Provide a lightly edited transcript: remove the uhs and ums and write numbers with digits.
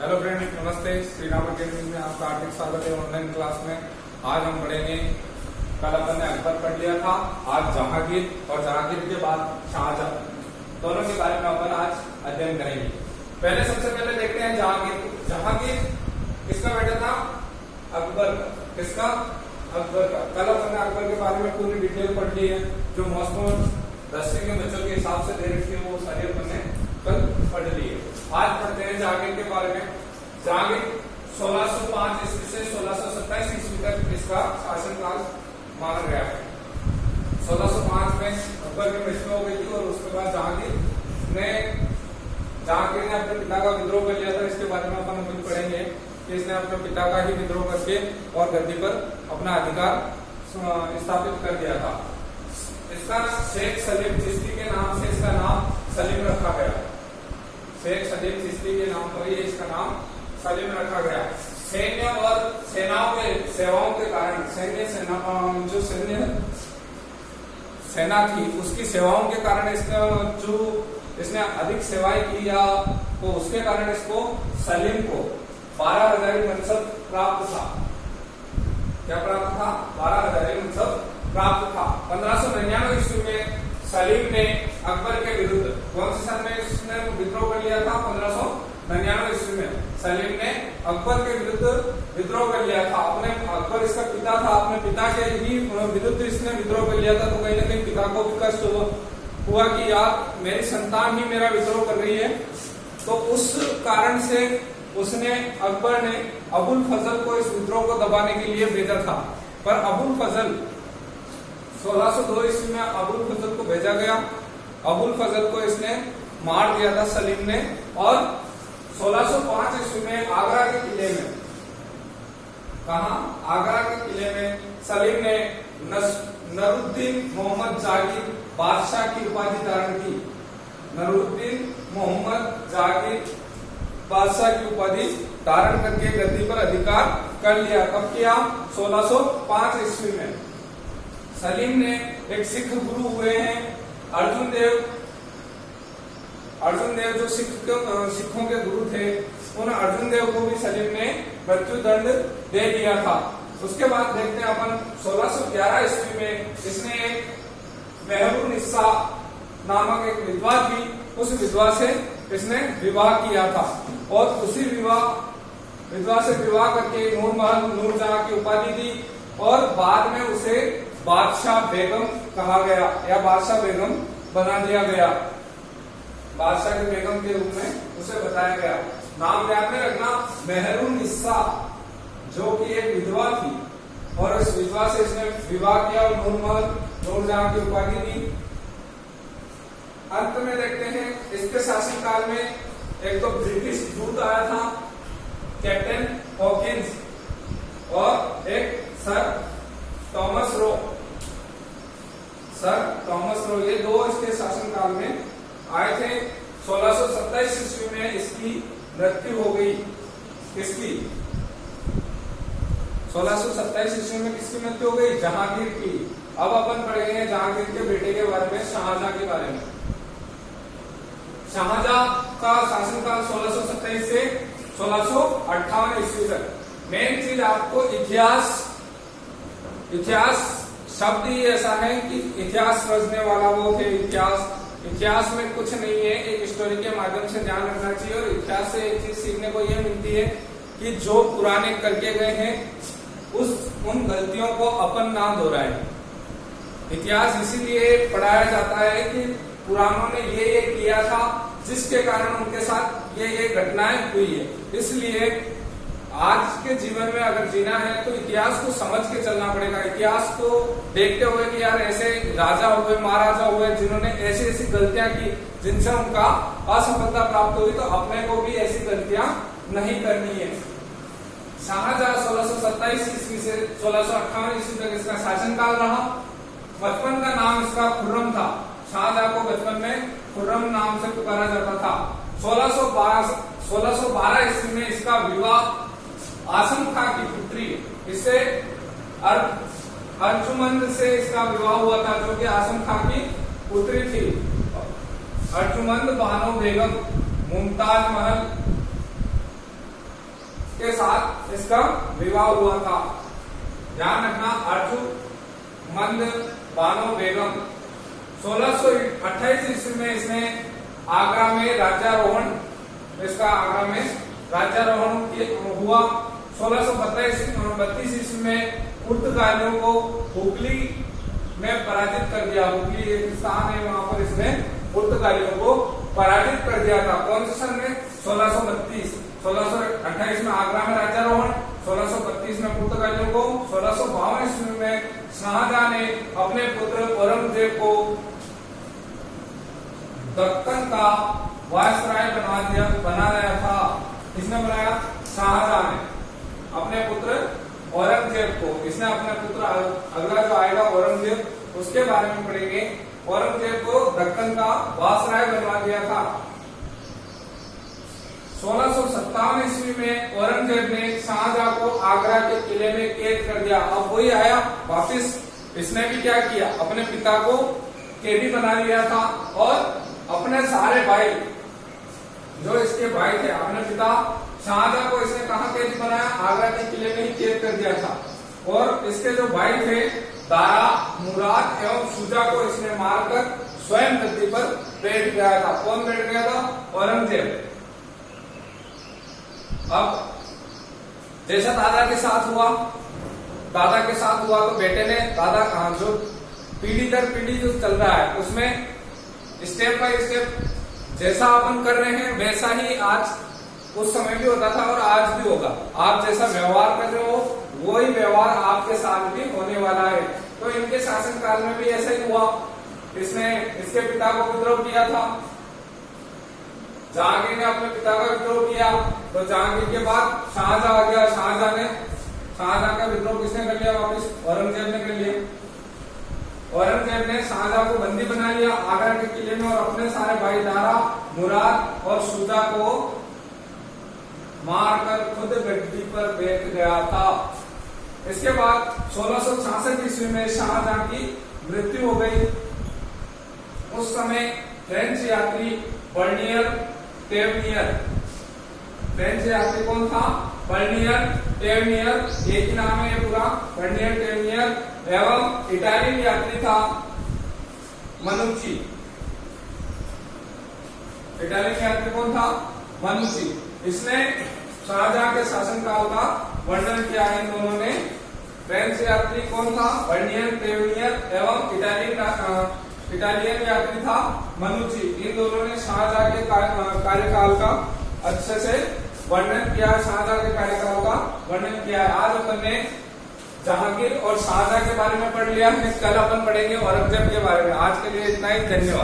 Hello friend, नमस्ते। Shri Ram academy में आपका हार्दिक स्वागत है। ऑनलाइन क्लास में आज हम पढ़ेंगे, कल अपन ने अकबर पढ़ लिया था, आज जहांगीर और जहांगीर के बाद शाहजहां, दोनों के बारे में अपन आज अध्ययन करेंगे। पहले सबसे पहले देखते हैं जहांगीर। जहांगीर किसका बेटा था? अकबर का। किसका? अकबर का। कल अपन ने अकबर के बारे में पूरी डिटेल पढ़ ली है, जो मौसम 10वीं के बच्चों के हिसाब से दे रखी है वो सारी अपन ने कल पढ़ ली है। आज पढ़ते हैं जहांगीर के बारे में। जहांगीर 1605 ईस्वी से 1627 ईस्वी तक इसका शासनकाल माना गया है। 1605 में अकबर की मृत्यु हो गई थी और उसके बाद जहांगीर ने अपने पिता का विद्रोह कर लिया था। इसके बारे में अपन अभी पढ़ेंगे कि इसने अपने पिता का ही विद्रोह करके और गद्दी पर अपना अधिकार स्थापित कर दिया था। इसका शेख सलीम चिश्ती के नाम से इसका नाम सलीम रखा गया। शेख सलीम चिश्ती के नाम पर ही इसका नाम सलीम रखा गया। सैन्य और सेवाओं के कारण सेना थी, उसकी सेवाओं के कारण इसने अधिक सेवाएं की या तो उसके कारण इसको सलीम को 12,000 मनसब प्राप्त था। क्या प्राप्त था? 12,000 मनसब प्राप्त था। 1599 ईस्वी में सलीम ने अकबर के विरुद्ध, कौन से साल में इसने विद्रोह कर लिया था? 1599 ईस्वी में सलीम ने अकबर के विरुद्ध विद्रोह कर लिया था। अकबर इसका पिता था, अपने पिता के ही विरुद्ध इसने विद्रोह कर लिया था। तो कहीं ना कहीं पिता को भी कष्ट हुआ कि यार मेरी संतान ही मेरा विद्रोह कर रही है। तो उस कारण से अकबर ने अबुल फजल को इस विद्रोह को दबाने के लिए भेजा था। पर अबुल फजल 1602 ईस्वी में अबुल फजल को भेजा गया। अबुल फजल को इसने मार दिया था सलीम ने। और 1605 ईस्वी में आगरा के किले में, आगरा के किले में सलीम ने नरुद्दीन मोहम्मद जागीर बादशाह की उपाधि धारण की। नरुद्दीन मोहम्मद जागीर बादशाह की उपाधि धारण करके गद्दी पर अधिकार कर लिया। कब किया? 1605 ईस्वी में। सलीम ने एक सिख गुरु हुए हैं अर्जुन देव जो सिखों के गुरु थे, उन अर्जुन देव को भी सलीम ने मृत्यु दंड दे दिया था। उसके बाद देखते हैं अपन 1611 ईस्वी में इसने एक मेहरुन्निसा नामक एक विधवा थी, उस विधवा से इसने विवाह किया था और उसी विधवा से विवाह करके नूरजहां की उपाधि दी और बाद में उसे बादशाह बेगम कहा गया या बादशाह बेगम बना दिया गया। बादशाह की बेगम के रूप में उसे बताया गया। नाम याद में रखना, मेहरुन्निसा, जो कि एक विधवा थी और इस विधवा से इसने विवाह किया और नूरजहां की उपाधि दी। अंत में देखते हैं इसके शासनकाल में एक तो ब्रिटिश दूत आया था, कैप्टन हॉकिंस, और एक सर थॉमस रो, ये दो इसके शासनकाल में आए थे। 1627 ईस्वी में इसकी मृत्यु हो गई। किसकी? 1627 ईस्वी में किसकी मृत्यु हो गई? जहांगीर की। अब अपन पढ़ेंगे जहांगीर के बेटे के बारे में, शाहजहां के बारे में। शाहजहां का शासनकाल 1627 से 1658 ईस्वी तक। मेन चीज आपको इतिहास शब्द ही ऐसा है कि इतिहास रचने वाला वो थे। इतिहास में कुछ नहीं है, एक स्टोरी के माध्यम से ध्यान रखना चाहिए। और इतिहास से एक चीज सीखने को यह मिलती है कि जो पुराने करके गए हैं उन गलतियों को अपन ना दोहराएं। इतिहास इसीलिए पढ़ाया जाता है कि पुरानों ने ये किया था जिसके कारण उनके साथ ये घटनाएं हुई है। इसलिए आज के जीवन में अगर जीना है तो इतिहास को समझ के चलना पड़ेगा। इतिहास को देखते हुए कि यार ऐसे राजा हुए, महाराजा हुए जिन्होंने ऐसी ऐसी गलतियां की जिनसे उनका असफलता प्राप्त हुई, तो अपने को भी ऐसी गलतियां नहीं करनी है। शाहजहां 1627 ईस्वी से 1658 ईस्वी तक इसका शासनकाल रहा। बचपन का नाम इसका खुर्रम था। शाहजहां को बचपन में खुर्रम नाम से पुकारा जाता था। 1612 ईस्वी में इसका विवाह आसम खां की पुत्री, इससे अर्जुमंद से इसका विवाह हुआ था, जो कि आसम खां की पुत्री थी। अर्जुमंद बानो बेगम मुमताज महल विवाह हुआ था। ध्यान रखना, अर्जुमंद बानो बेगम 1628 ईस्वी में इसने आगरा में राज्यारोहण, इसका आगरा में राज्यारोहण हुआ। 1632 ईस्वी में पुर्तगालियों को हुगली में पराजित कर दिया। हुगली एक स्थान है, वहां पर इसने पुर्तगालियों को पराजित कर दिया था। कौन से सन में? 1632। 1628 में आगरा में राज्यारोहण, 1632 में पुर्तगालियों को, 1652 ईस्वी में शाहजहां ने अपने पुत्र औरंगजेब को दक्कन का वायसराय बनाया था। किसने बनाया? शाहजहां ने अपने पुत्र औरंगजेब को। इसने अपने पुत्र, अगला जो आएगा औरंगजेब, उसके बारे में पढ़ेंगे। औरंगजेब को दक्कन का वायसराय बनवा दिया था। 1657 ईस्वी में औरंगजेब ने शाहजहां को आगरा के किले में कैद कर दिया। अब वही आया वापिस, इसने भी क्या किया? अपने पिता को कैदी बना लिया था और अपने सारे भाई, जो इसके भाई थे, अपने पिता शाहजहां को इसने कहां कैदी बनाया? आगरा के किले में ही कैद कर दिया था। और इसके जो भाई थे दारा, मुराद एवं शुजा को इसने मारकर स्वयं गद्दी पर बैठ गया था। कौन बैठ गया था? औरंगजेब। अब जैसा दादा के साथ हुआ तो बेटे ने दादा जो पीढ़ी दर पीढ़ी जो चल रहा है उसमें स्टेप बाय स्टेप जैसा अपन कर रहे हैं वैसा ही आज उस समय भी होता था और आज भी होगा। आप जैसा व्यवहार कर रहे हो वही व्यवहार आपके साथ भी होने वाला है। तो इनके शासन काल में भी ऐसा ही हुआ। इसने इसके पिता को विद्रोह किया था। जहांगीर ने अपने पिता का विद्रोह किया, तो जहांगीर के बाद शाहजहां आ गया। शाहजहां का विद्रोह किसने कर लिया? वापस औरंगजेब ने कर लिया। औरंगजेब ने शाहजहां को बंदी बना लिया आगरा के किले में और अपने सारे भाई दारा, मुराद और शुजा को मारकर खुद गद्दी पर बैठ गया था। इसके बाद 1666 ईस्वी में शाहजहां की मृत्यु हो गई। उस समय फ्रेंच यात्री बर्नियर टेवनियर, फ्रेंच यात्री कौन था? बर्नियर टेवनियर, एक ही नाम है ये पूरा, बर्नियर टेवनियर एवं इटालियन यात्री था मनुची। इटालियन यात्री कौन था? मनुची। इसने शाहजहां के शासनकाल का वर्णन किया है इन दोनों ने। फ्रेंच यात्री कौन था? बर्नियर टेवनियर एवं इटालियन यात्री था मनुची। इन दोनों ने शाहजहां के कार्यकाल का अच्छे से वर्णन किया, शाहजहां के कार्यकाल का वर्णन किया है। आज अपन ने जहांगीर और शाहजहां के बारे में पढ़ लिया है, कल अपन पढ़ेंगे औरंगजेब के बारे में। आज के लिए इतना ही, धन्यवाद।